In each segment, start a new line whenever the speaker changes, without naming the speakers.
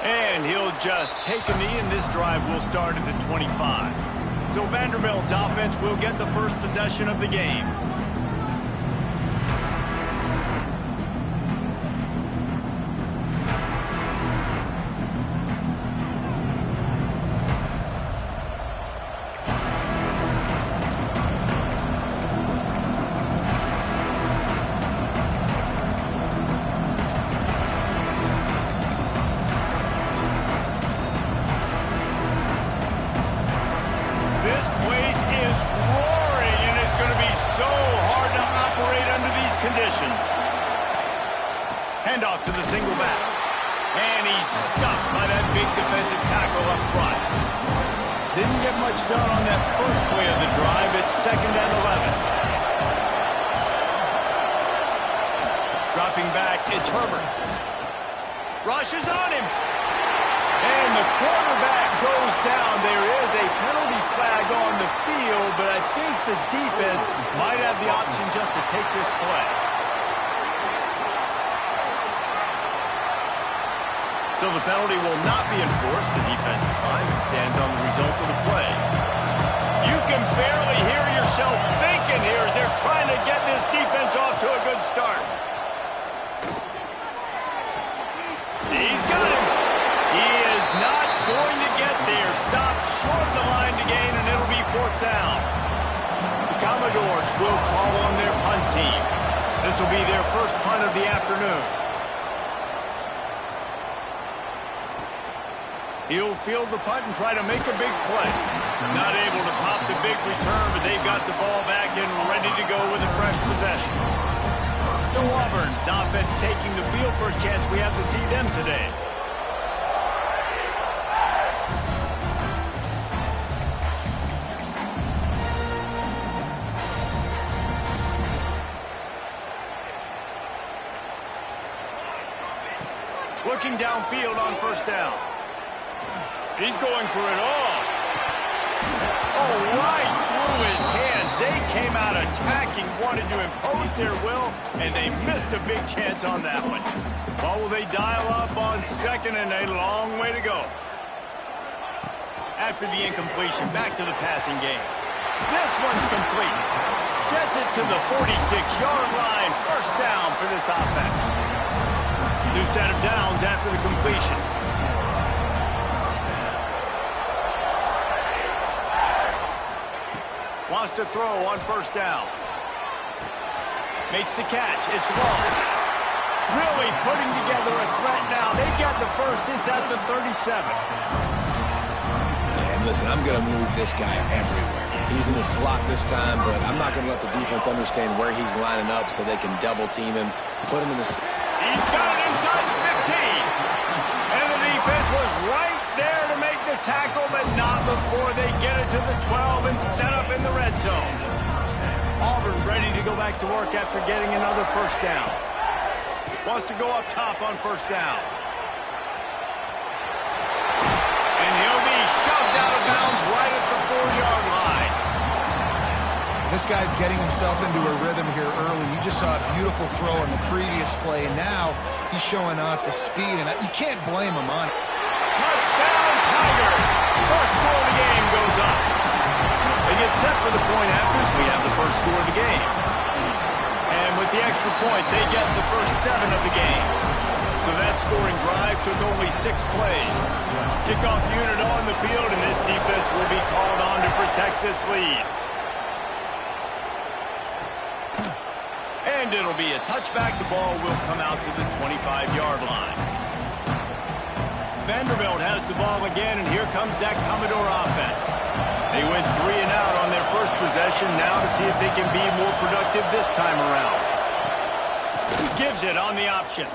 And he'll just take a knee, and this drive will start at the 25. So Vanderbilt's offense will get the first possession of the game.
Handoff to the single back. And he's stuffed by that big defensive tackle up front.
Didn't get much done on that first play of the drive. It's 2nd and 11. Dropping back, it's Herbert. Rushes on him. And the quarterback goes down. There is a penalty flag on the field, but I think the defense might have the option just to take this play. So the penalty will not be enforced. The defense declines and stands on the result of the play.
You can barely hear yourself thinking here as they're trying to get this defense off to a good start.
He's got him. He is not going to get there. Stopped short of the line to gain, and it'll be 4th down. The Commodores will call on their punt team. This will be their first punt of the afternoon. He'll field the punt and try to make a big play. Not able to pop the big return, but they've got the ball back and ready to go with a fresh possession. So Auburn's offense taking the field for a chance we have to see them today. Looking downfield on 1st down. He's going for it all. Oh, right through his hands. They came out attacking, wanted to impose their will, and they missed a big chance on that one. Well, will they dial up on 2nd and a long way to go? After the incompletion, back to the passing game. This one's complete. Gets it to the 46-yard line. 1st down for this offense. New set of downs after the completion. Wants to throw on 1st down. Makes the catch. It's long. Really putting together a threat now. They get the first. It's at the 37.
And listen, I'm going to move this guy everywhere. He's in the slot this time, but I'm not going to let the defense understand where he's lining up so they can double team him, put him in the...
He's got it inside the 15. And the defense was right there to make the tackle, but not before they get it to the 12 and set up in the red zone.
Auburn ready to go back to work after getting another 1st down. Wants to go up top on 1st down.
And he'll be shoved out of bounds right at the 4-yard line.
This guy's getting himself into a rhythm here early. You just saw a beautiful throw in the previous play, and now he's showing off the speed, and you can't blame him on it.
Touchdown, Tigers! First score of the game goes up.
They get set for the point afters. We have the first score of the game. And with the extra point, they get the first 7 of the game. So that scoring drive took only 6 plays. Kickoff unit on the field, and this defense will be called on to protect this lead. And it'll be a touchback. The ball will come out to the 25-yard line. Vanderbilt has the ball again, and here comes that Commodore offense. They went 3 and out on their first possession. Now to see if they can be more productive this time around. Gives it on the option.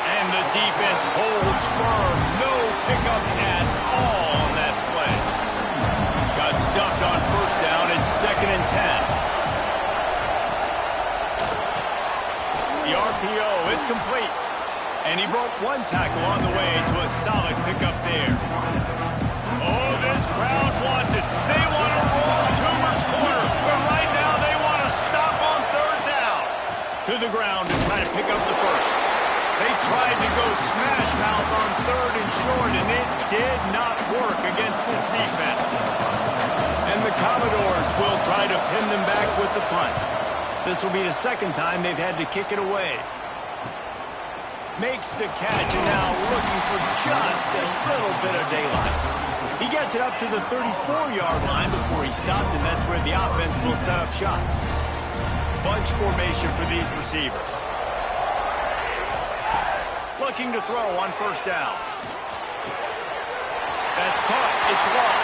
And the defense holds firm. No pickup at all on that play. Got stuffed on 1st down. It's 2nd and 10. The RPO, it's complete. And he broke 1 tackle on the way to a solid pickup there. Oh, this crowd wants it. They want to roll Toomer's corner. But right now they want to stop on 3rd down. To the ground to try to pick up the first. They tried to go smash mouth on 3rd and short, and it did not work against this defense. And the Commodores will try to pin them back with the punt. This will be the 2nd time they've had to kick it away. Makes the catch, and now looking for just a little bit of daylight. He gets it up to the 34-yard line before he stopped, and that's where the offense will set up shop. Bunch formation for these receivers. Looking to throw on 1st down. That's caught. It's long.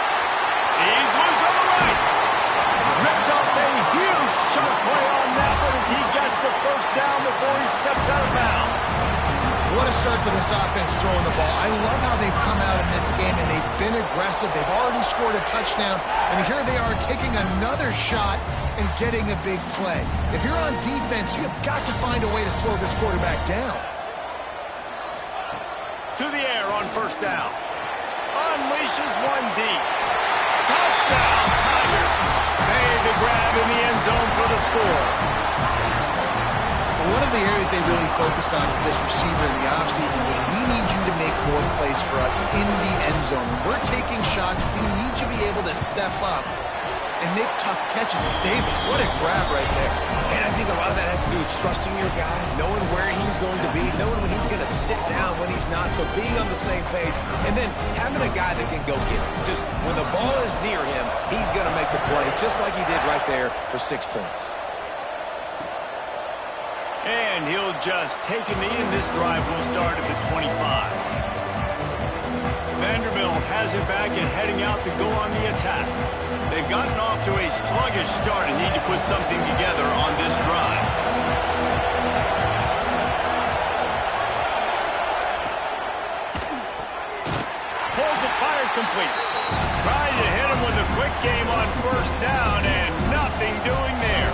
He's loose on the right. Ripped off a huge sharp play on that one as he gets the 1st down before he steps out of bounds.
What a start for this offense throwing the ball. I love how they've come out in this game, and they've been aggressive. They've already scored a touchdown, and here they are taking another shot and getting a big play. If you're on defense, you have got to find a way to slow this quarterback down.
To the air on 1st down. Unleashes one deep. Touchdown, Tigers. Made the grab in the end zone for the score.
One of the areas they really focused on for this receiver in the offseason was, we need you to make more plays for us in the end zone. When we're taking shots, we need you to be able to step up and make tough catches. David, what a grab right there.
And I think a lot of that has to do with trusting your guy, knowing where he's going to be, knowing when he's going to sit down, when he's not, so being on the same page, and then having a guy that can go get it. Just when the ball is near him, he's going to make the play, just like he did right there for 6 points.
And he'll just take a knee, and this drive will start at the 25. Vanderbilt has it back and heading out to go on the attack. They've gotten off to a sluggish start and need to put something together on this drive. Pulls it, fired complete. Trying to hit him with a quick game on 1st down, and nothing doing there.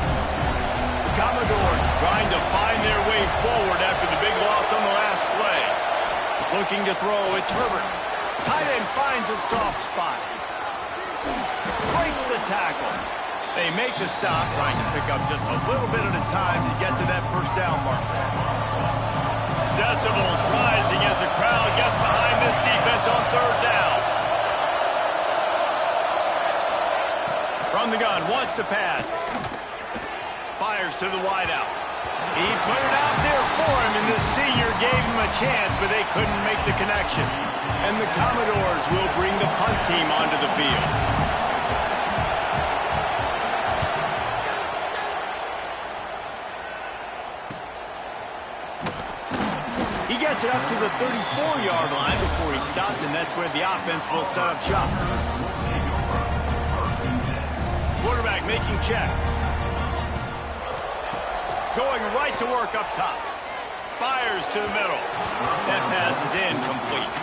Commodores trying to find their way forward after the big loss on the last play. Looking to throw, it's Herbert. Tight end finds a soft spot. Breaks the tackle. They make the stop, trying to pick up just a little bit at a time to get to that 1st down mark. Decibels rising as the crowd gets behind this defense on 3rd down. From the gun, wants to pass. Fires to the wideout. He put it out there for him, and the senior gave him a chance, but they couldn't make the connection. And the Commodores will bring the punt team onto the field. He gets it up to the 34-yard line before he stopped, and that's where the offense will set up shop. Quarterback making checks. Going right to work up top. Fires to the middle. That pass is incomplete.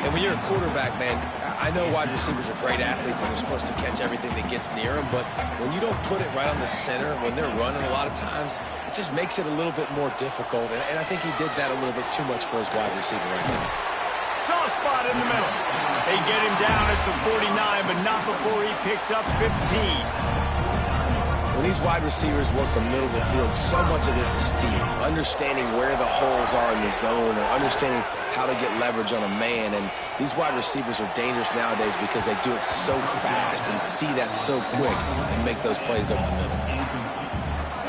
And when you're a quarterback, man, I know wide receivers are great athletes and they're supposed to catch everything that gets near them, but when you don't put it right on the center, when they're running a lot of times, it just makes it a little bit more difficult. And I think he did that a little bit too much for his wide receiver right now.
Soft spot in the middle. They get him down at the 49, but not before he picks up 15.
When these wide receivers work the middle of the field, so much of this is feel. Understanding where the holes are in the zone or understanding how to get leverage on a man. And these wide receivers are dangerous nowadays because they do it so fast and see that so quick and make those plays over the middle.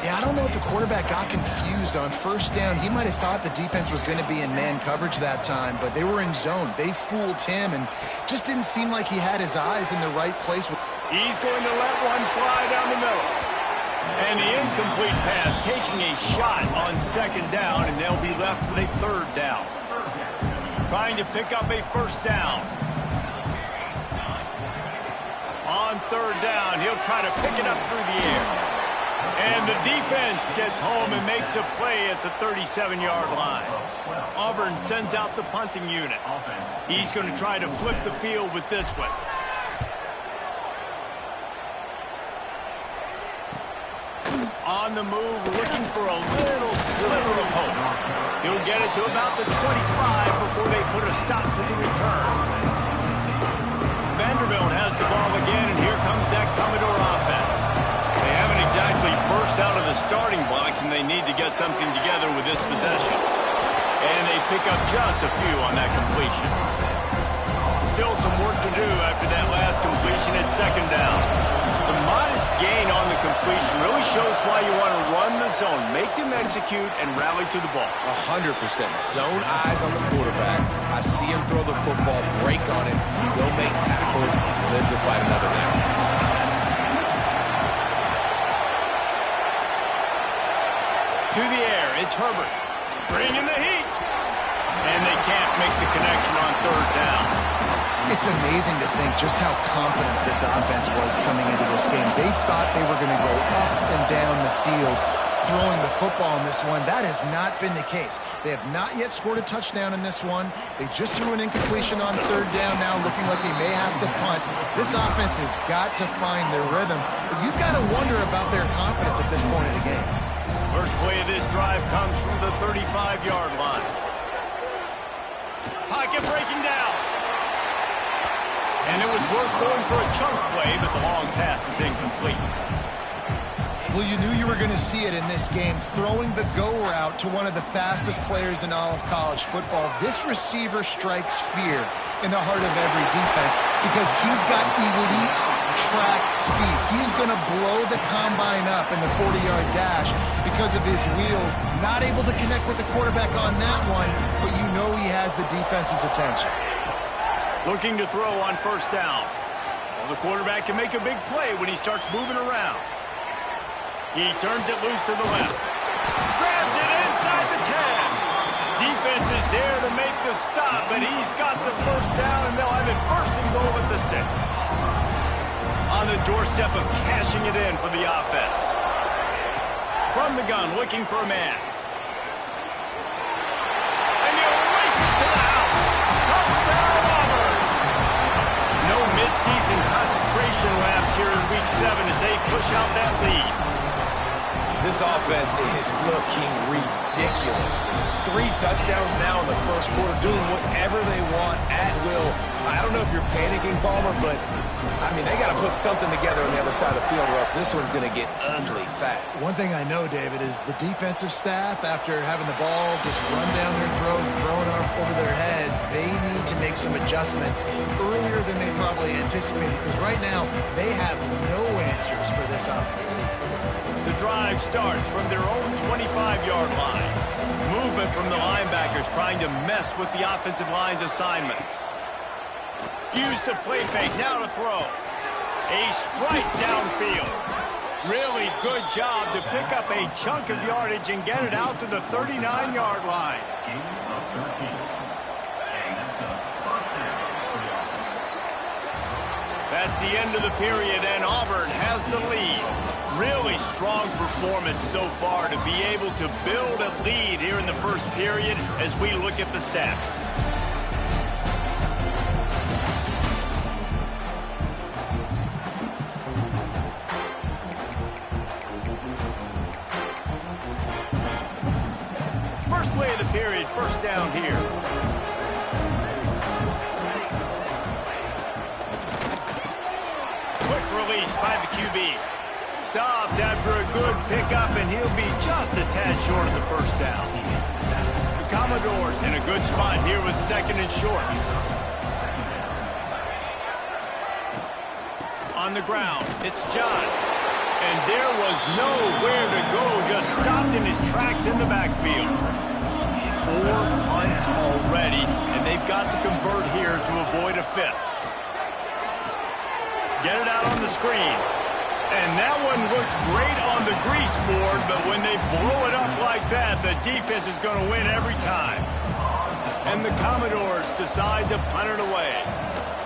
Yeah, I don't know if the quarterback got confused on 1st down. He might have thought the defense was going to be in man coverage that time, but they were in zone. They fooled him and just didn't seem like he had his eyes in the right place.
He's going to let one fly down the middle. And the incomplete pass taking a shot on 2nd down, and they'll be left with a 3rd down. Trying to pick up a 1st down. On 3rd down, he'll try to pick it up through the air. And the defense gets home and makes a play at the 37-yard line. Auburn sends out the punting unit. He's going to try to flip the field with this one. On the move, looking for a little sliver of hope. He'll get it to about the 25 before they put a stop to the return. Vanderbilt has the ball again, and here comes that Commodore offense. They haven't exactly burst out of the starting blocks, and they need to get something together with this possession. And they pick up just a few on that completion. Still some work to do after that last completion at second down. The modest gain on the completion really shows why you want to run the zone, make them execute, and rally to the ball.
100%. Zone eyes on the quarterback. I see him throw the football, break on it, go make tackles, live to fight another down.
To the air, it's Herbert. Bringing the heat. And they can't make the connection on third down.
It's amazing to think just how confident this offense was coming into this game. They thought they were going to go up and down the field throwing the football in this one. That has not been the case. They have not yet scored a touchdown in this one. They just threw an incompletion on third down now, looking like they may have to punt. This offense has got to find their rhythm. But you've got to wonder about their confidence at this point of the game.
First play of this drive comes from the 35-yard line. Pocket breaking down. And it was worth going for a chunk play, but the long pass is incomplete.
Well, you knew you were going to see it in this game, throwing the go route to one of the fastest players in all of college football. This receiver strikes fear in the heart of every defense because he's got elite track speed. He's going to blow the combine up in the 40-yard dash because of his wheels. Not able to connect with the quarterback on that one, but you know he has the defense's attention.
Looking to throw on first down. Well, the quarterback can make a big play when he starts moving around. He turns it loose to the left. Grabs it inside the 10. Defense is there to make the stop, but he's got the first down, and they'll have it first and goal at the 6. On the doorstep of cashing it in for the offense. From the gun, looking for a man. And he'll race it to the house. Touchdown, Auburn. No midseason concentration laps here in Week 7 as they push out that lead.
This offense is looking ridiculous. 3 touchdowns now in the first quarter, doing whatever they want at will. I don't know if you're panicking, Palmer, but, I mean, they got to put something together on the other side of the field, or else this one's going to get ugly fat.
One thing I know, David, is the defensive staff, after having the ball just run down their throat and throw it up over their heads, they need to make some adjustments earlier than they probably anticipated, because right now they have no answers for this offense.
The drive starts from their own 25-yard line. Movement from the linebackers trying to mess with the offensive line's assignments. Use the play fake, now to throw. A strike downfield. Really good job to pick up a chunk of yardage and get it out to the 39-yard line. That's the end of the period, and Auburn has the lead. Really strong performance so far to be able to build a lead here in the first period as we look at the stats. First play of the period, first down here. Quick release by the QB. Stopped after a good pickup, and he'll be just a tad short of the first down. The Commodores in a good spot here with second and short. On the ground, it's John. And there was nowhere to go, just stopped in his tracks in the backfield. 4 punts already, and they've got to convert here to avoid a 5th. Get it out on the screen. And that one looked great on the grease board, but when they blow it up like that, the defense is going to win every time. And the Commodores decide to punt it away.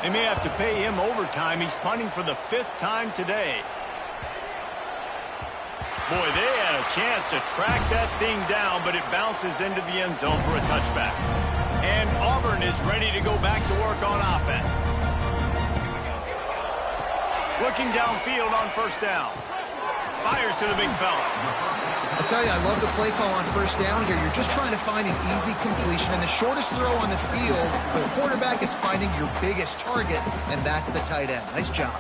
They may have to pay him overtime. He's punting for the 5th time today. Boy, they had a chance to track that thing down, but it bounces into the end zone for a touchback. And Auburn is ready to go back to work on offense. Looking downfield on first down. Fires to the big fella.
I tell you, I love the play call on first down here. You're just trying to find an easy completion, and the shortest throw on the field for the quarterback is finding your biggest target, and that's the tight end. Nice job.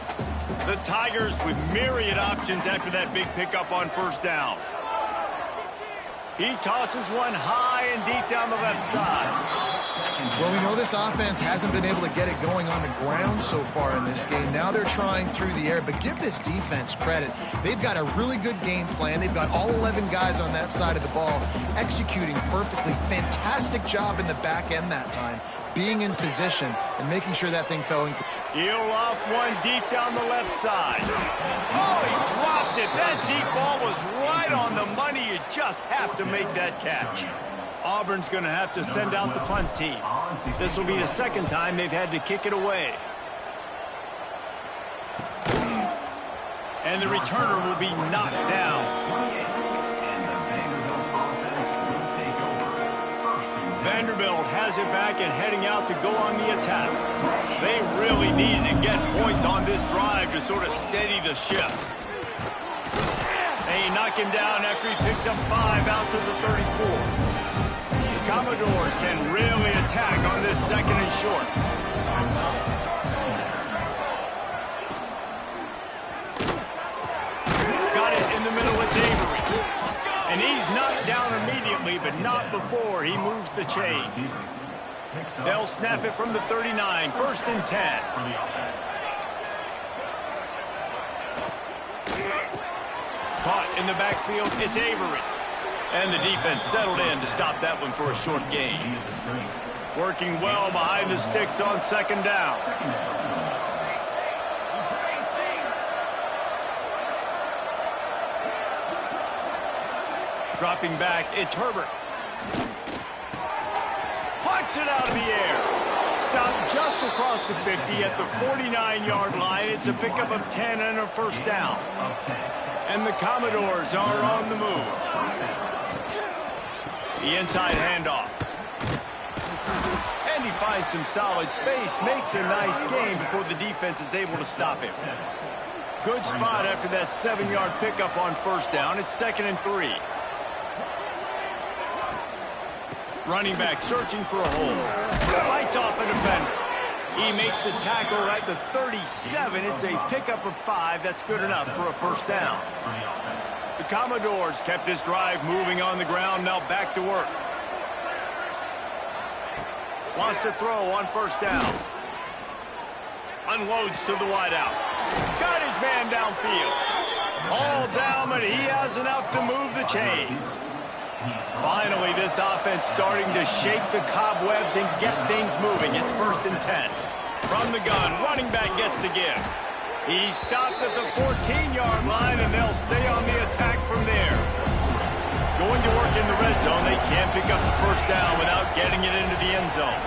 The Tigers with myriad options after that big pickup on first down.
He tosses one high and deep down the left side.
Well, we know this offense hasn't been able to get it going on the ground so far in this game. Now they're trying through the air, but give this defense credit. They've got a really good game plan. They've got all 11 guys on that side of the ball executing perfectly. Fantastic job in the back end that time, being in position and making sure that thing fell in.
He'll loft one deep down the left side. Oh, he dropped it. That deep ball was right on the money. You just have to make that catch. Auburn's going to have to send out the punt team. This will be the second time they've had to kick it away. And the returner will be knocked down. Vanderbilt has it back and heading out to go on the attack. They really needed to get points on this drive to sort of steady the ship. They knock him down after he picks up 5 out to the 34. Commodores can really attack on this second and short. Got it in the middle, it's Avery. And he's knocked down immediately, but not before he moves the chains. They'll snap it from the 39, 1st and 10. Caught in the backfield, it's Avery. And the defense settled in to stop that one for a short gain. Working well behind the sticks on 2nd down. Dropping back, it's Herbert. Puts it out of the air. Stopped just across the 50 at the 49-yard line. It's a pickup of 10 and a 1st down. And the Commodores are on the move. The inside handoff. And he finds some solid space, makes a nice gain before the defense is able to stop him. Good spot after that 7-yard pickup on 1st down. It's 2nd and 3. Running back searching for a hole. Fights off a defender. He makes the tackle at the 37. It's a pickup of 5. That's good enough for a 1st down. The Commodores kept this drive moving on the ground, now back to work. Wants to throw on 1st down. Unloads to the wideout. Got his man downfield. All down, but he has enough to move the chains. Finally, this offense starting to shake the cobwebs and get things moving. It's 1st and 10. From the gun, running back gets to give. He stopped at the 14-yard line, and they'll stay on the attack from there. Going to work in the red zone. They can't pick up the 1st down without getting it into the end zone.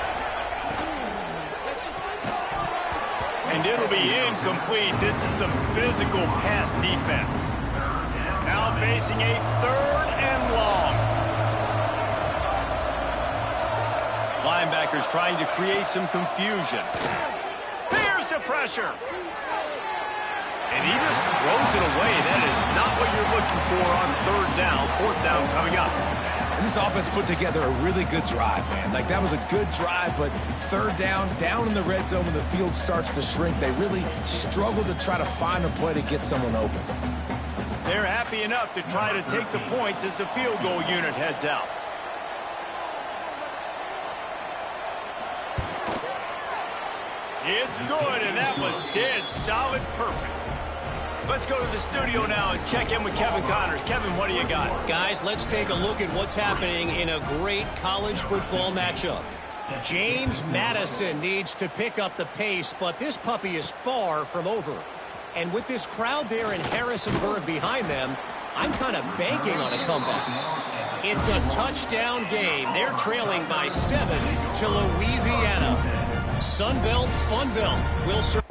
And it'll be incomplete. This is some physical pass defense. Now facing a 3rd and long. Linebackers trying to create some confusion. Here's the pressure. And he just throws it away. That is not what you're looking for on 3rd down. 4th down coming up.
And this offense put together a really good drive, man. Like, that was a good drive, but 3rd down in the red zone when the field starts to shrink, they really struggled to try to find a play to get someone open.
They're happy enough to try to take the points as the field goal unit heads out. It's good, and that was dead solid perfect. Let's go to the studio now and check in with Kevin Connors. Kevin, what do you got?
Guys, let's take a look at what's happening in a great college football matchup. James Madison needs to pick up the pace, but this puppy is far from over. And with this crowd there in Harrisonburg behind them, I'm kind of banking on a comeback. It's a touchdown game. They're trailing by 7 to Louisiana. Sunbelt, Funbelt will serve.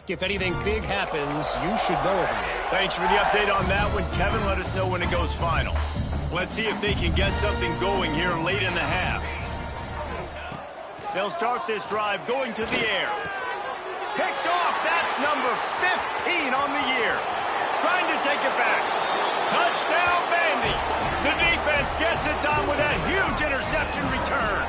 back. If anything big happens, you should know about it.
Thanks for the update on that one, Kevin. Let us know when it goes final. Let's see if they can get something going here late in the half. They'll start this drive going to the air. Picked off. That's number 15 on the year. Trying to take it back. Touchdown, Vandy. The defense gets it done with that huge interception return.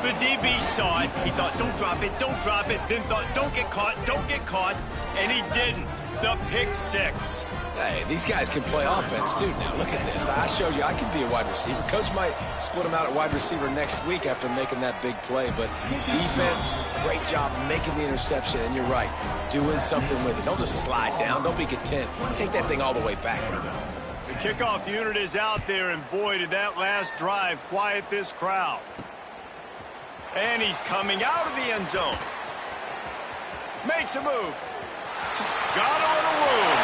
The DB saw it. He thought, don't drop it, don't drop it. Then thought, don't get caught, and he didn't. The pick six.
Hey, these guys can play offense, too. Now, look at this. I showed you I can be a wide receiver. Coach might split him out at wide receiver next week after making that big play. But defense, great job making the interception. And you're right, doing something with it. Don't just slide down. Don't be content. Take that thing all the way back with it.
The kickoff unit is out there, and boy, did that last drive quiet this crowd. And he's coming out of the end zone. Makes a move. Got a little room.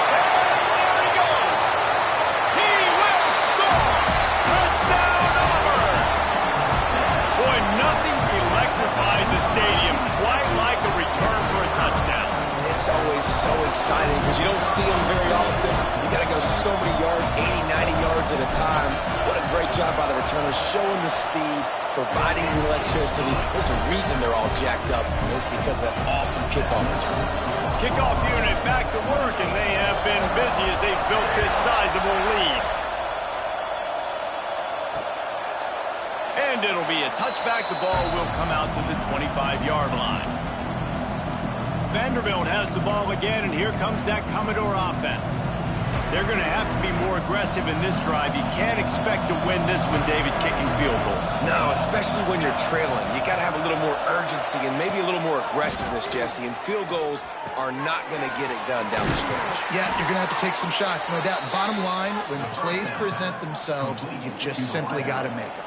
And there he goes. He will score. Touchdown, Auburn. Boy, nothing electrifies a stadium quite like a return for a touchdown.
It's always so exciting because you don't see them very often. You got to go so many yards, 80, 90 yards at a time. What a great job by the returners, showing the speed, providing the electricity. There's a reason they're all jacked up, and it's because of that awesome kickoff return.
Kickoff unit back to work, and they have been busy as they've built this sizable lead. And it'll be a touchback. The ball will come out to the 25-yard line. Vanderbilt has the ball again, and here comes that Commodore offense. They're going to have to be more aggressive in this drive. You can't expect to win this one, David, kicking field goals.
No, especially when you're trailing. You got to have a little more urgency and maybe a little more aggressiveness, Jesse. And field goals are not going to get it done down the stretch.
Yeah, you're going to have to take some shots, no doubt. Bottom line, when plays present themselves, you've just simply got to make them.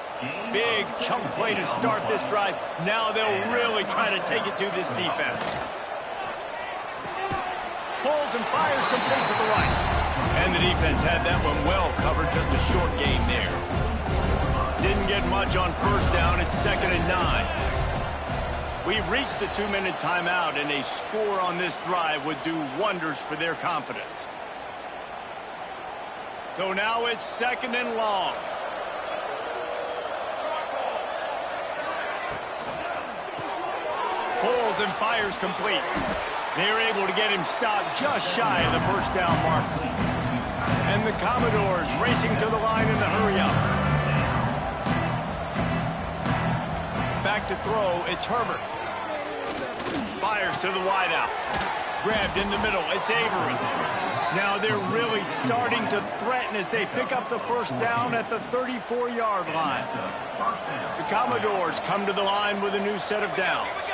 Big chunk play to start this drive. Now they'll really try to take it to this defense. Pulls and fires complete to the right. And the defense had that one well covered, just a short gain there. Didn't get much on first down. It's 2nd and 9. We've reached the 2-minute timeout, and a score on this drive would do wonders for their confidence. So now it's 2nd and long. Pulls and fires complete. They're able to get him stopped just shy of the first down marker. And the Commodores racing to the line in the hurry-up. Back to throw, it's Herbert. Fires to the wideout. Grabbed in the middle, it's Avery. Now they're really starting to threaten as they pick up the first down at the 34-yard line. The Commodores come to the line with a new set of downs.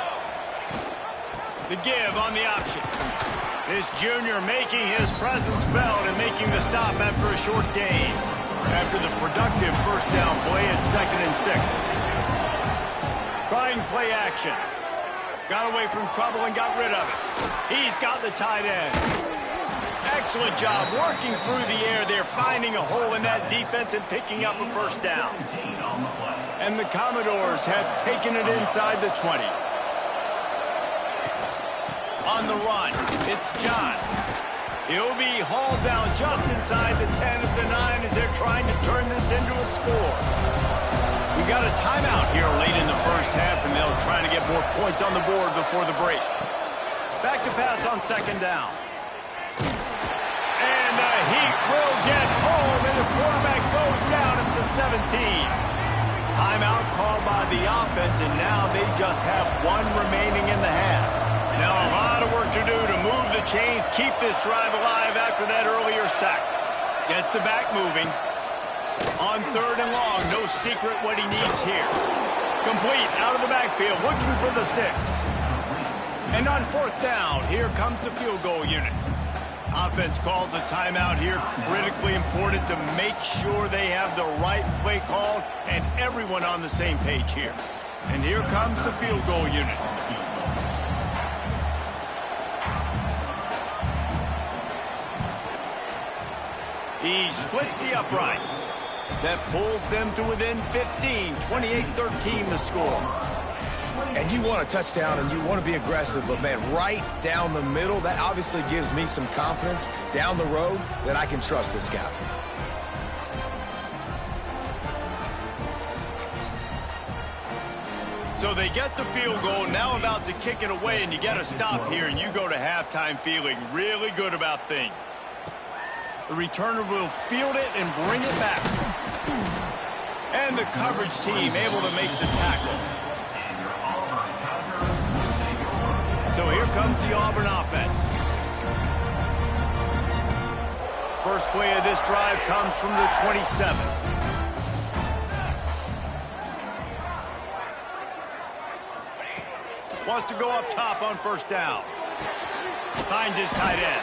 The give on the option. This junior making his presence felt and making the stop after a short gain. After the productive first down play at 2nd and 6. Trying play action. Got away from trouble and got rid of it. He's got the tight end. Excellent job working through the air there, finding a hole in that defense and picking up a first down. And the Commodores have taken it inside the 20. On the run, it's John. He'll be hauled down just inside the 10 of the 9 as they're trying to turn this into a score. We got a timeout here late in the first half, and they'll try to get more points on the board before the break. Back to pass on 2nd down. And the Heat will get home, and the quarterback goes down at the 17. Timeout called by the offense, and now they just have one remaining in the half. Now a lot of work to do to move the chains, keep this drive alive after that earlier sack. Gets the back moving. On 3rd and long, no secret what he needs here. Complete out of the backfield, looking for the sticks. And on 4th down, here comes the field goal unit. Offense calls a timeout here, critically important to make sure they have the right play called and everyone on the same page here. And here comes the field goal unit. He splits the uprights. That pulls them to within 15, 28-13 the score.
And you want a touchdown and you want to be aggressive, but man, right down the middle, that obviously gives me some confidence down the road that I can trust this guy.
So they get the field goal, now about to kick it away, and you got to stop here, and you go to halftime feeling really good about things. The returner will field it and bring it back. And the coverage team able to make the tackle. So here comes the Auburn offense. First play of this drive comes from the 27. Wants to go up top on first down. Finds his tight end.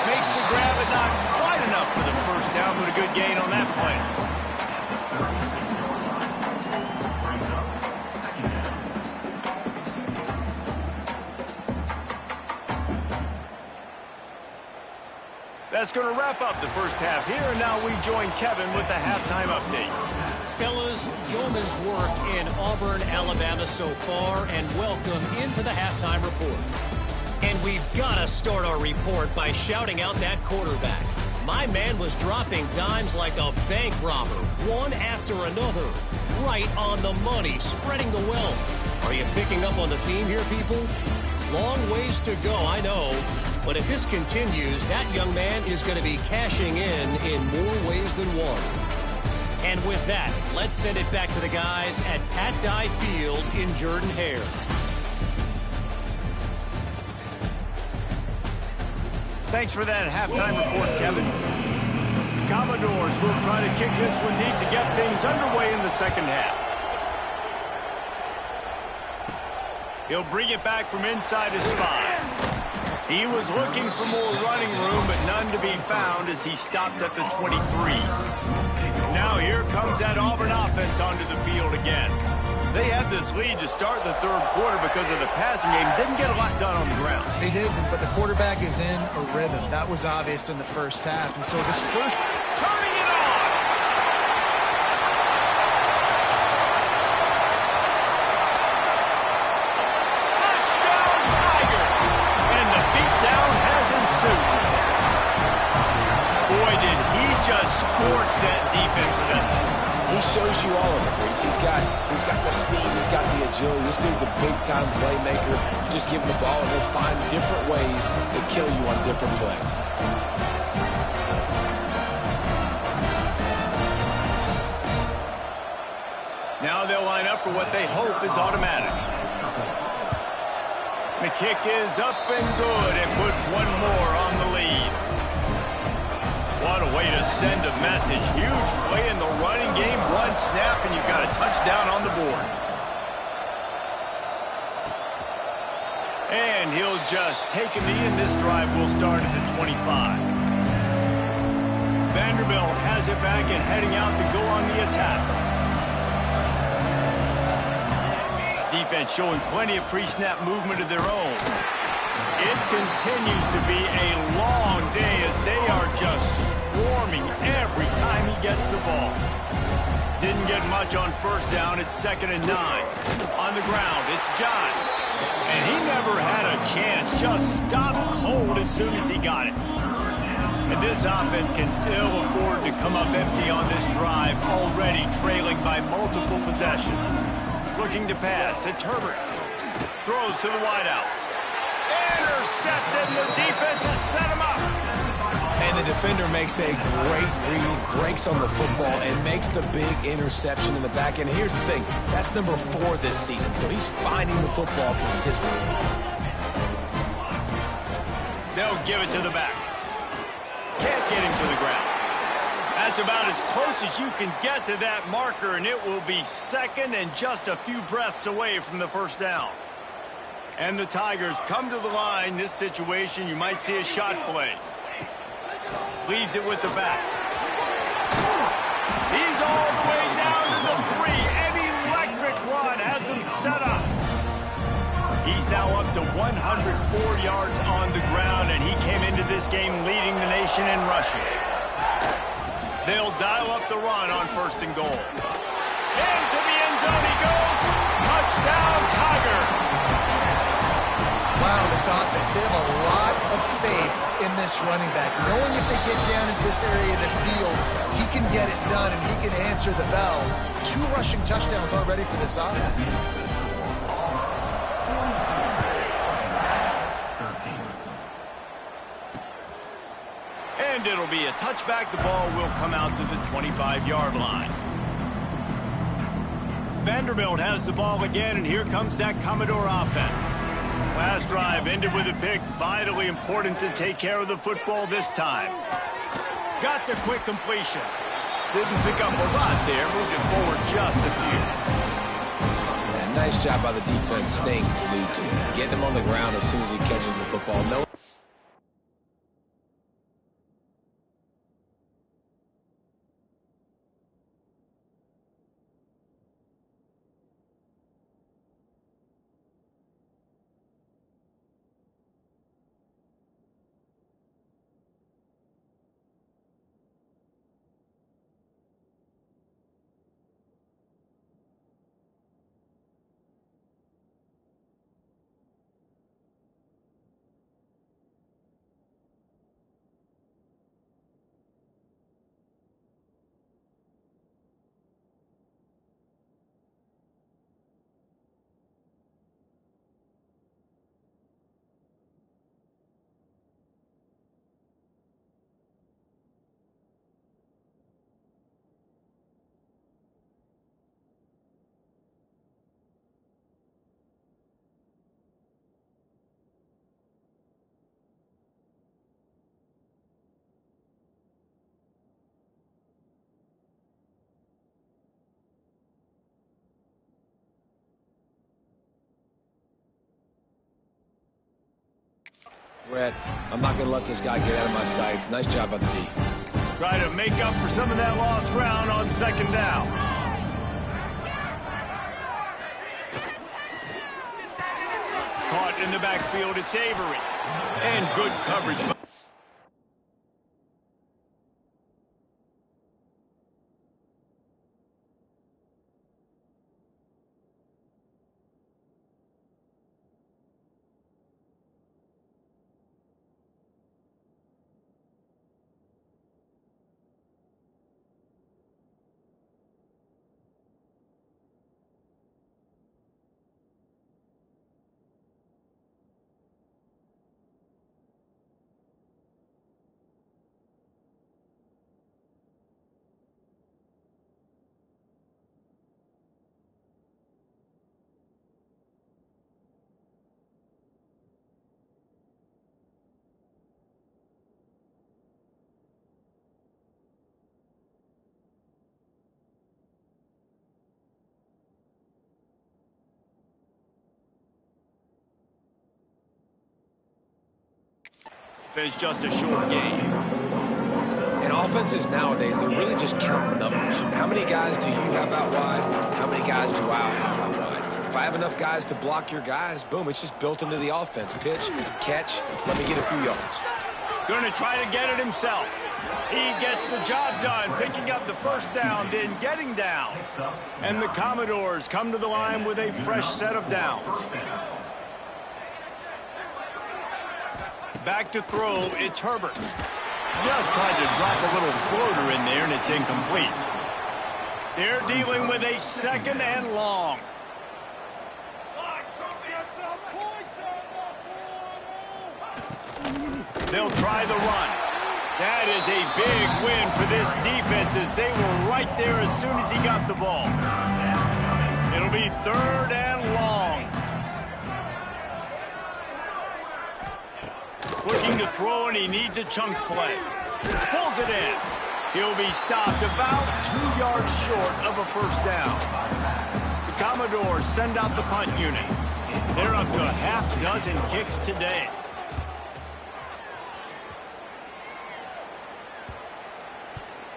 Makes the grab, but not quite enough for the first down, but a good gain on that play. That's going to wrap up the first half here, and now we join Kevin with the halftime update.
Fellas, yeoman's work in Auburn, Alabama so far, and welcome into the halftime report. And we've got to start our report by shouting out that quarterback. My man was dropping dimes like a bank robber, one after another, right on the money, spreading the wealth. Are you picking up on the theme here, people? Long ways to go, I know. But if this continues, that young man is going to be cashing in more ways than one. And with that, let's send it back to the guys at Pat Dye Field in Jordan-Hare.
Thanks for that halftime report, Kevin. The Commodores will try to kick this one deep to get things underway in the second half. He'll bring it back from inside his 5. He was looking for more running room, but none to be found as he stopped at the 23. Now here comes that Auburn offense onto the field again. They had this lead to start the third quarter because of the passing game. Didn't get a lot done on the ground.
They did, but the quarterback is in a rhythm. That was obvious in the first half. And so this first...
Turning it on! Touchdown, Tiger! And the beatdown has ensued. Boy, did he just scorch that defense for that score.
He shows you all of it, Reese. He's got the speed, he's got the agility. This dude's a big-time playmaker. You just give him the ball, and he'll find different ways to kill you on different plays.
Now they'll line up for what they hope is automatic. The kick is up and good, and put one more on the lead. What a way to send a message. Huge play in the running game. One snap, and you've got a touchdown on the board. And he'll just take a knee, and this drive will start at the 25. Vanderbilt has it back and heading out to go on the attack. Defense showing plenty of pre-snap movement of their own. It continues to be a long day as they are just swarming every time he gets the ball. Didn't get much on first down. It's 2nd and 9. On the ground, it's John. And he never had a chance. Just stopped cold as soon as he got it. And this offense can ill afford to come up empty on this drive, already trailing by multiple possessions. Looking to pass. It's Herbert. Throws to the wideout. Intercepted, and the defense has set him up.
And the defender makes a great read, breaks on the football, and makes the big interception in the back end. Here's the thing, that's number 4 this season, so he's finding the football consistently.
They'll give it to the back. Can't get him to the ground. That's about as close as you can get to that marker, and it will be 2nd and just a few breaths away from the first down. And the Tigers come to the line. This situation, you might see a shot play. Leaves it with the back. He's all the way down to the 3. An electric run has him set up. He's now up to 104 yards on the ground, and he came into this game leading the nation in rushing. They'll dial up the run on 1st and goal. Into the end zone he goes. Touchdown, Tigers.
this offense. They have a lot of faith in this running back, knowing if they get down into this area of the field, he can get it done and he can answer the bell. 2 rushing touchdowns already for this offense.
And it'll be a touchback. The ball will come out to the 25-yard line. Vanderbilt has the ball again, and here comes that Commodore offense. Last drive ended with a pick. Vitally important to take care of the football this time. Got the quick completion. Didn't pick up a lot there. Moved it forward just a few.
Yeah, nice job by the defense staying glued to him. Getting him on the ground as soon as he catches the football. No. Brett, I'm not going to let this guy get out of my sights. Nice job by the D.
Try to make up for some of that lost ground on second down. Caught in the backfield, it's Avery. And good coverage. It's just a short game.
And offenses nowadays, they're really just counting numbers. How many guys do you have out wide? How many guys do I have out wide? If I have enough guys to block your guys, boom, it's just built into the offense. Pitch, catch, let me get a few yards.
Going to try to get it himself. He gets the job done, picking up the first down, then getting down. And the Commodores come to the line with a fresh set of downs. Back to throw, it's Herbert. Just tried to drop a little floater in there, and it's incomplete. They're dealing with a second and long. They'll try the run. That is a big win for this defense as they were right there as soon as he got the ball. It'll be third and long. Looking to throw, and he needs a chunk play. Pulls it in. He'll be stopped about 2 yards short of a first down. The Commodores send out the punt unit. They're up to a half dozen kicks today.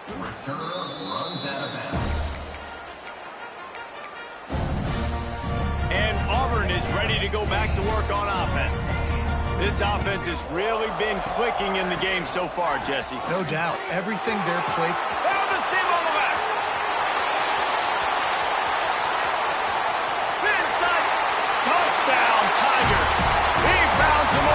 The returner runs out of bounds.
And Auburn is ready to go back to work on offense. This offense has really been clicking in the game so far, Jesse.
No doubt. Everything they're playing.
Found the seam on the back. Inside. Touchdown, Tigers. He found some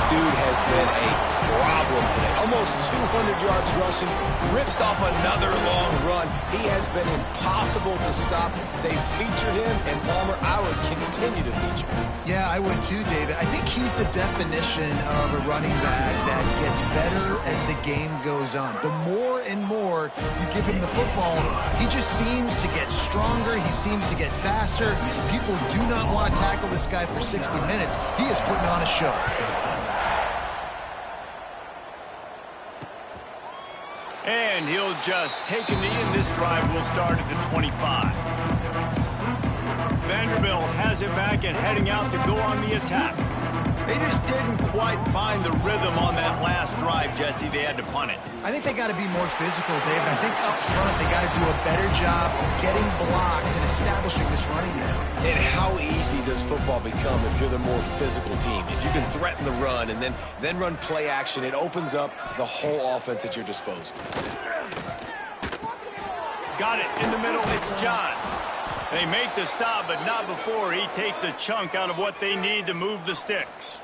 dude has been a problem today. Almost 200 yards rushing, rips off another long run. He has been impossible to stop. They've featured him, and Palmer, I would continue to feature him.
Yeah, I would too, David. I think he's the definition of a running back that gets better as the game goes on. The more and more you give him the football, he just seems to get stronger. He seems to get faster. People do not want to tackle this guy for 60 minutes. He is putting on a show.
And he'll just take a knee, and this drive will start at the 25. Vanderbilt has it back and heading out to go on the attack. They just didn't quite find the rhythm on that last drive, Jesse. They had to punt it.
I think they got to be more physical, David. I think up front they got to do a better job of getting blocks and establishing this running game.
And how easy does football become if you're the more physical team? If you can threaten the run and then run play action, it opens up the whole offense at your disposal.
Got it in the middle. It's John. They make the stop, but not before he takes a chunk out of what they need to move the sticks.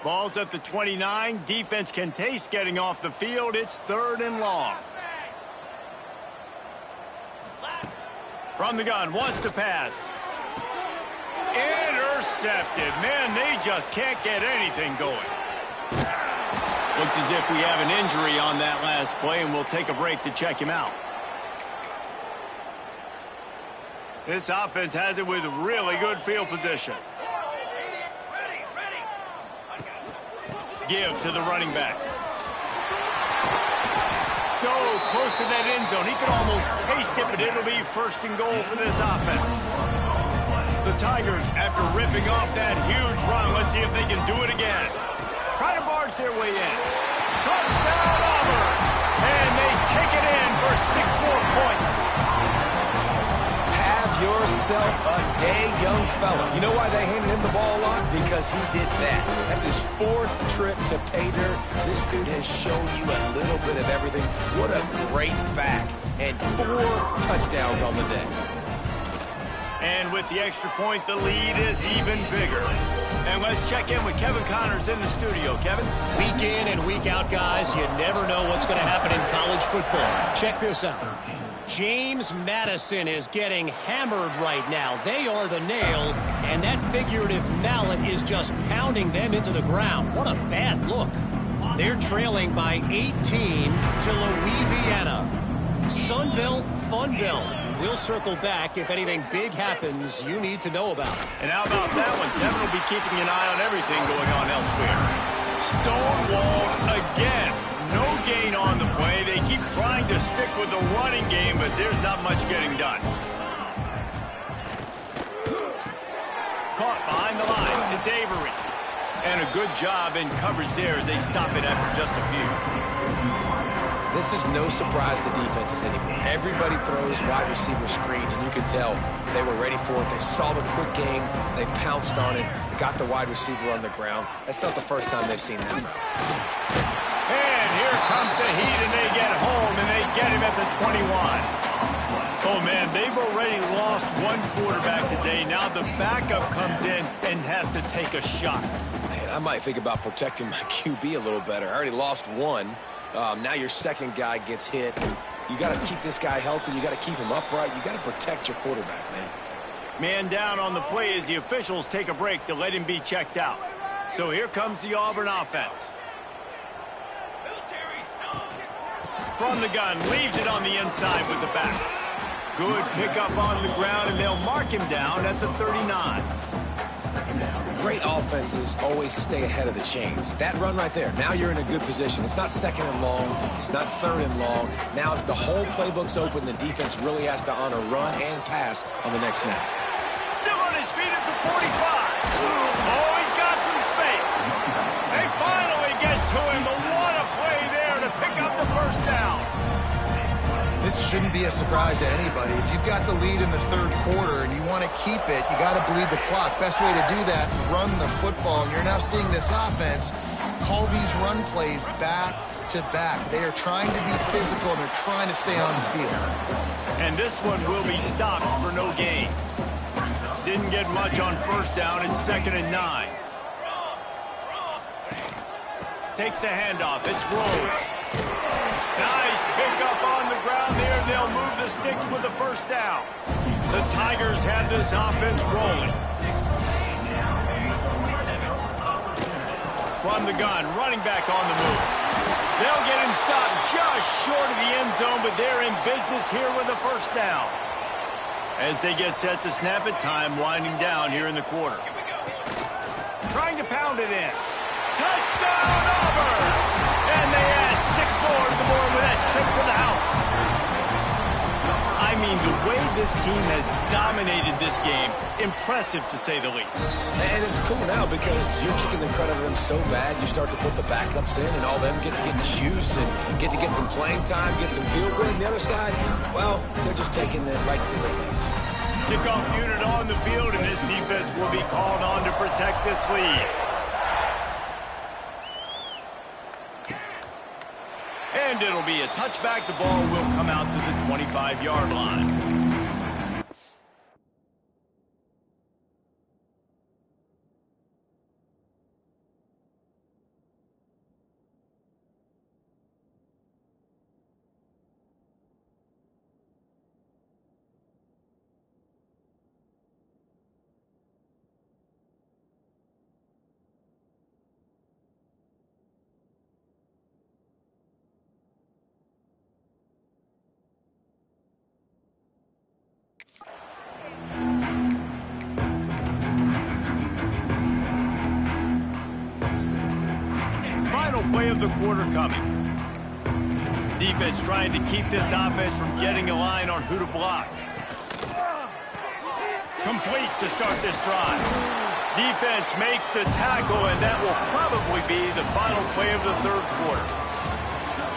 Ball's at the 29. Defense can taste getting off the field. It's 3rd and long. From the gun, wants to pass. Intercepted. Man, they just can't get anything going. Looks as if we have an injury on that last play, and we'll take a break to check him out. This offense has it with really good field position. Give to the running back. So close to that end zone. He could almost taste it, but it'll be 1st and goal for this offense. The Tigers, after ripping off that huge run, let's see if they can do it again. Try to barge their way in. Touchdown, Auburn! And they take it in for 6 more points.
Yourself a day, young fella. You know why they handed him the ball a lot? Because he did that. That's his 4th trip to pay dirt. This dude has shown you a little bit of everything. What a great back. And 4 touchdowns on the day.
And with the extra point, the lead is even bigger. And let's check in with Kevin Connors in the studio. Kevin?
Week in and week out, guys, you never know what's going to happen in college football. Check this out. James Madison is getting hammered right now. They are the nail, and that figurative mallet is just pounding them into the ground. What a bad look. They're trailing by 18 to Louisiana. Sunbelt, Funbelt. We'll circle back if anything big happens you need to know about.
And how about that one? Kevin will be keeping an eye on everything going on elsewhere. Stonewalled again. No gain on the play. They keep trying to stick with the running game, but there's not much getting done. Caught behind the line. It's Avery. And a good job in coverage there as they stop it after just a few.
This is no surprise to defenses anymore. Everybody throws wide receiver screens, and you can tell they were ready for it. They saw the quick game. They pounced on it, got the wide receiver on the ground. That's not the first time they've seen that.
And here comes the heat, and they get home, and they get him at the 21. Oh, man, they've already lost one quarterback today. Now the backup comes in and has to take a shot.
Man, I might think about protecting my QB a little better. I already lost one. Now your second guy gets hit. You got to keep this guy healthy. You got to keep him upright. You got to protect your quarterback, man.
Man down on the play as the officials take a break to let him be checked out. So here comes the Auburn offense. From the gun, leaves it on the inside with the back. Good pickup on the ground, and they'll mark him down at the 39.
Great offenses always stay ahead of the chains. That run right there, now you're in a good position. It's not 2nd and long. It's not 3rd and long. Now the whole playbook's open. The defense really has to honor run and pass on the next snap.
Still on his feet at the 45. Oh, he's got some space. They finally get to him, but what a play there to pick up the 1st down.
This shouldn't be a surprise to anybody. If you've got the lead in the 3rd quarter and you want to keep it, you got to bleed the clock. Best way to do that, run the football. And you're now seeing this offense call these run plays back to back. They are trying to be physical, and they're trying to stay on the field.
And this one will be stopped for no gain. Didn't get much on 1st down. It's 2nd and 9. takes the handoff. It's Rhodes. Nice pickup on the ground there. They'll move the sticks with the first down. The Tigers have this offense rolling. From the gun, running back on the move. They'll get him stopped just short of the end zone, but they're in business here with a first down. As they get set to snap it, time winding down here in the quarter. Trying to pound it in. Touchdown, Auburn! And they add 6 more to the board with that trip to the house. I mean, the way this team has dominated this game, impressive to say the least.
And it's cool now because you're kicking the crud out of them so bad, you start to put the backups in, and all them get to get the juice and get to get some playing time, get some field goal. And the other side, well, they're just taking it right to the face.
Kickoff unit on the field, and this defense will be called on to protect this lead. And it'll be a touchback. The ball will come out to the 25-yard line. Play of the quarter coming. Defense trying to keep this offense from getting a line on who to block. Complete to start this drive. Defense makes the tackle, and that will probably be the final play of the third quarter.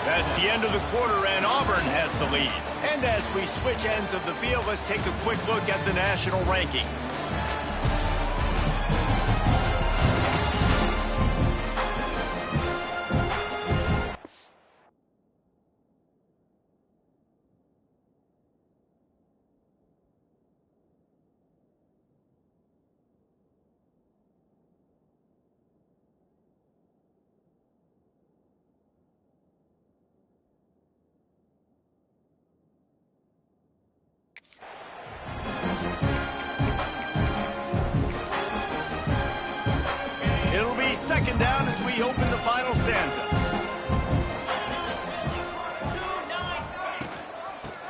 That's the end of the quarter, and Auburn has the lead. And as we switch ends of the field, let's take a quick look at the national rankings. Second down as we open the final stanza.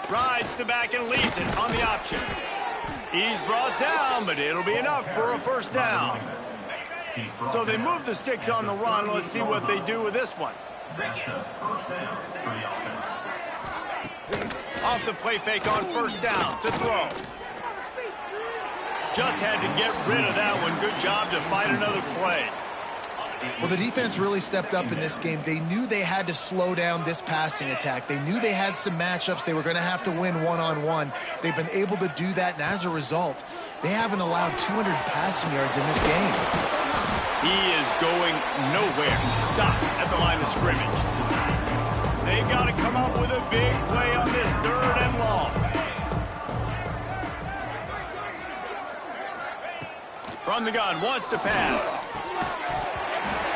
Rides the back and leaves it on the option. He's brought down, but it'll be enough for a first down. So they move the sticks on the run. Let's see what they do with this one. Off the play fake on first down to throw. Just had to get rid of that one. Good job to fight another play.
Well, the defense really stepped up in this game. They knew they had to slow down this passing attack. They knew they had some matchups they were going to have to win one-on-one. They've been able to do that, and as a result, they haven't allowed 200 passing yards in this game.
He is going nowhere. Stop at the line of scrimmage. They've got to come up with a big play on this third and long. From the gun, wants to pass.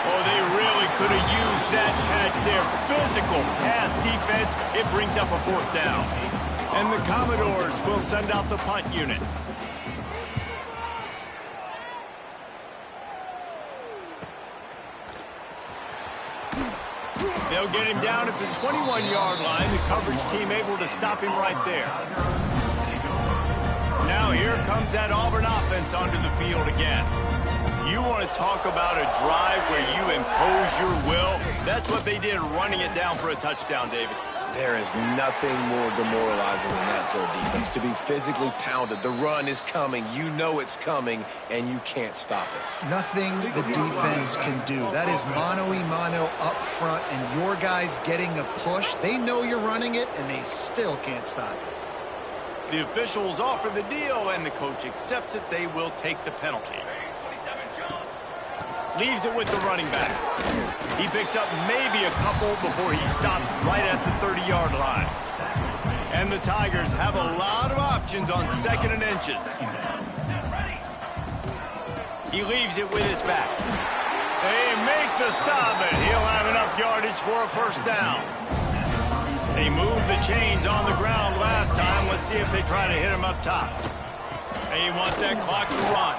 Oh, they really could have used that catch there. Physical pass defense. It brings up a fourth down. And the Commodores will send out the punt unit. They'll get him down at the 21-yard line. The coverage team able to stop him right there. Now here comes that Auburn offense onto the field again. You want to talk about a drive where you impose your will? That's what they did, running it down for a touchdown, David.
There is nothing more demoralizing than that for a defense, to be physically pounded. The run is coming. You know it's coming, and you can't stop it.
Nothing the defense can do. That is mano-a-mano up front, and your guys getting a push. They know you're running it, and they still can't stop it.
The officials offer the deal, and the coach accepts it. They will take the penalty. Leaves it with the running back. He picks up maybe a couple before he's stopped right at the 30-yard line. And the Tigers have a lot of options on second and inches. He leaves it with his back. They make the stop, and he'll have enough yardage for a first down. They moved the chains on the ground last time. Let's see if they try to hit him up top. They want that clock to run.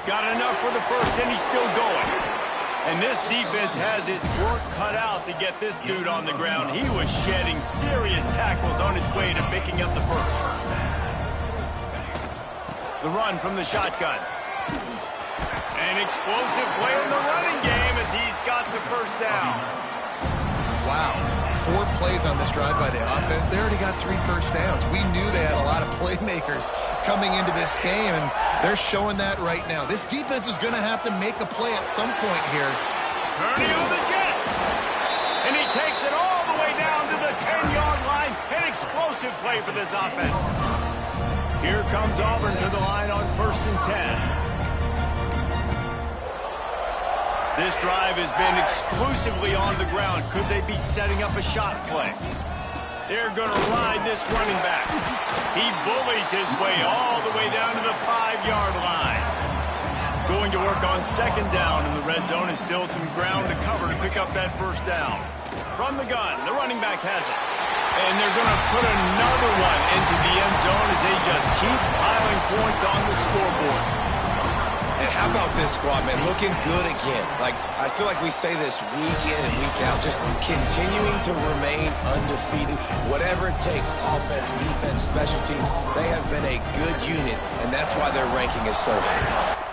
Got enough for the first, and he's still going. And this defense has its work cut out to get this dude on the ground. He was shedding serious tackles on his way to picking up the first. The run from the shotgun. An explosive play in the running game as he's got the first down.
Wow. 4 plays on this drive by the offense. They already got 3 first downs. We knew they had a lot of playmakers coming into this game, and they're showing that right now. This defense is going to have to make a play at some point here.
Purdy on the Jets. And he takes it all the way down to the 10-yard line. An explosive play for this offense. Here comes Auburn to the line on 1st and 10. This drive has been exclusively on the ground. Could they be setting up a shot play? They're going to ride this running back. He bullies his way all the way down to the 5-yard line. Going to work on 2nd down in the red zone, and still some ground to cover to pick up that first down. From the gun, the running back has it. And they're going to put another one into the end zone as they just keep piling points on the scoreboard.
And how about this squad, man? Looking good again. Like, I feel like we say this week in and week out, just continuing to remain undefeated. Whatever it takes, offense, defense, special teams, they have been a good unit, and that's why their ranking is so high.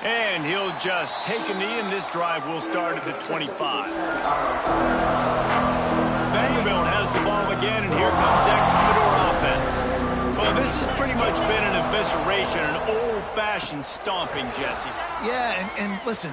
And he'll just take a knee, and this drive will start at the 25. Vanderbilt has the ball again, and here comes that Commodore offense. Well, this has pretty much been an evisceration, an old-fashioned stomping, Jesse.
Yeah, and listen,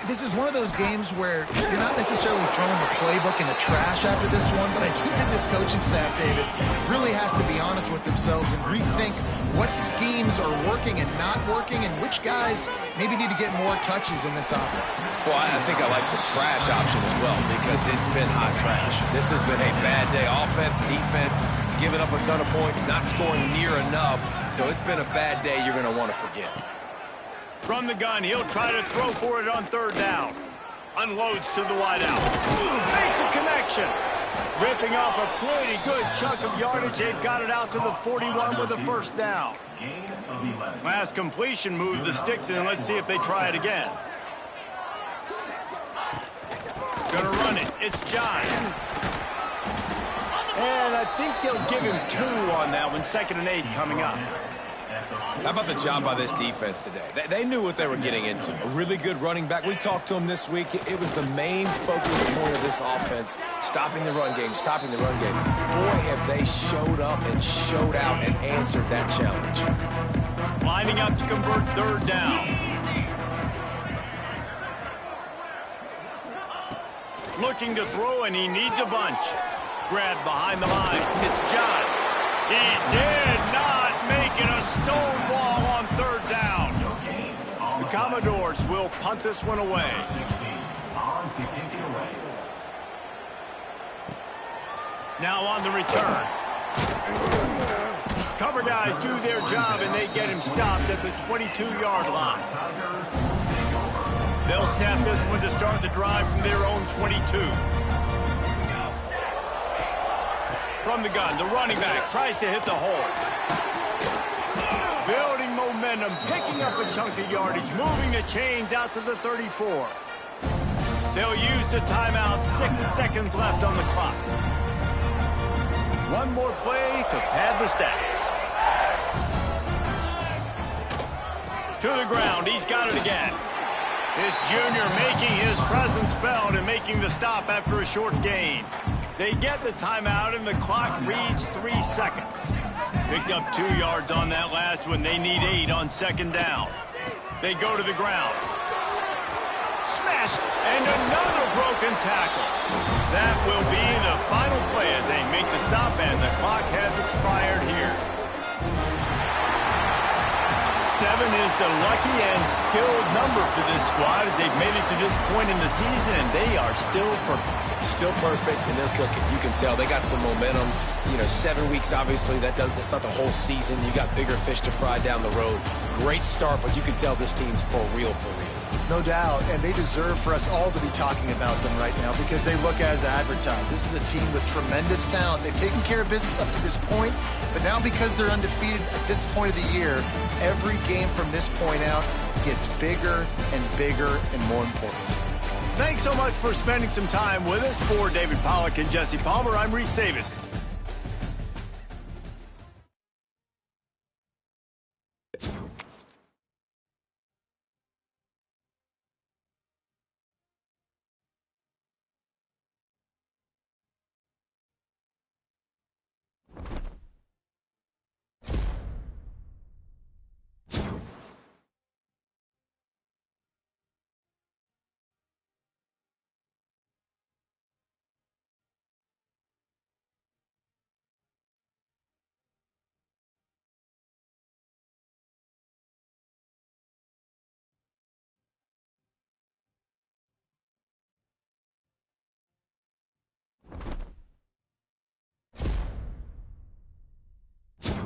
this is one of those games where you're not necessarily throwing the playbook in the trash after this one, but I do think this coaching staff, David, really has to be honest with themselves and rethink what schemes are working and not working and which guys maybe need to get more touches in this offense.
Well, I think I like the trash option as well because it's been hot trash. This has been a bad day. Offense, defense, giving up a ton of points, not scoring near enough. So it's been a bad day you're going to want to forget.
From the gun, he'll try to throw for it on third down. Unloads to the wideout. Makes a connection. Ripping off a pretty good chunk of yardage. They've got it out to the 41 with a first down. Last completion moved the sticks in. Let's see if they try it again. Gonna run it. It's John. And I think they'll give him 2 on that one. 2nd and 8 coming up.
How about the job by this defense today? They knew what they were getting into. A really good running back. We talked to him this week. It was the main focus point of this offense, stopping the run game, stopping the run game. Boy, have they showed up and showed out and answered that challenge.
Lining up to convert third down. Looking to throw, and he needs a bunch. Grabbed behind the line. It's John. He did not make it a stone wall on third down. The Commodores will punt this one away. Now on the return. Cover guys do their job, and they get him stopped at the 22-yard line. They'll snap this one to start the drive from their own 22. From the gun, the running back tries to hit the hole. Building momentum, picking up a chunk of yardage, moving the chains out to the 34. They'll use the timeout, 6 seconds left on the clock. One more play to pad the stats. To the ground, he's got it again. This junior making his presence felt and making the stop after a short gain. They get the timeout, and the clock reads 3 seconds. Picked up 2 yards on that last one. They need 8 on 2nd down. They go to the ground. Smash! And another broken tackle. That will be the final play as they make the stop, and the clock has expired here. 7 is the lucky and skilled number for this squad as they've made it to this point in the season, and they are still perfect.
Still perfect, and they're cooking. You can tell they got some momentum. You know, 7 weeks, obviously, that's not the whole season. You got bigger fish to fry down the road. Great start, but you can tell this team's for real, for real.
No doubt, and they deserve for us all to be talking about them right now because they look as advertised. This is a team with tremendous talent. They've taken care of business up to this point, but now because they're undefeated at this point of the year, every game from this point out gets bigger and bigger and more important.
Thanks so much for spending some time with us. For David Pollack and Jesse Palmer, I'm Reese Davis.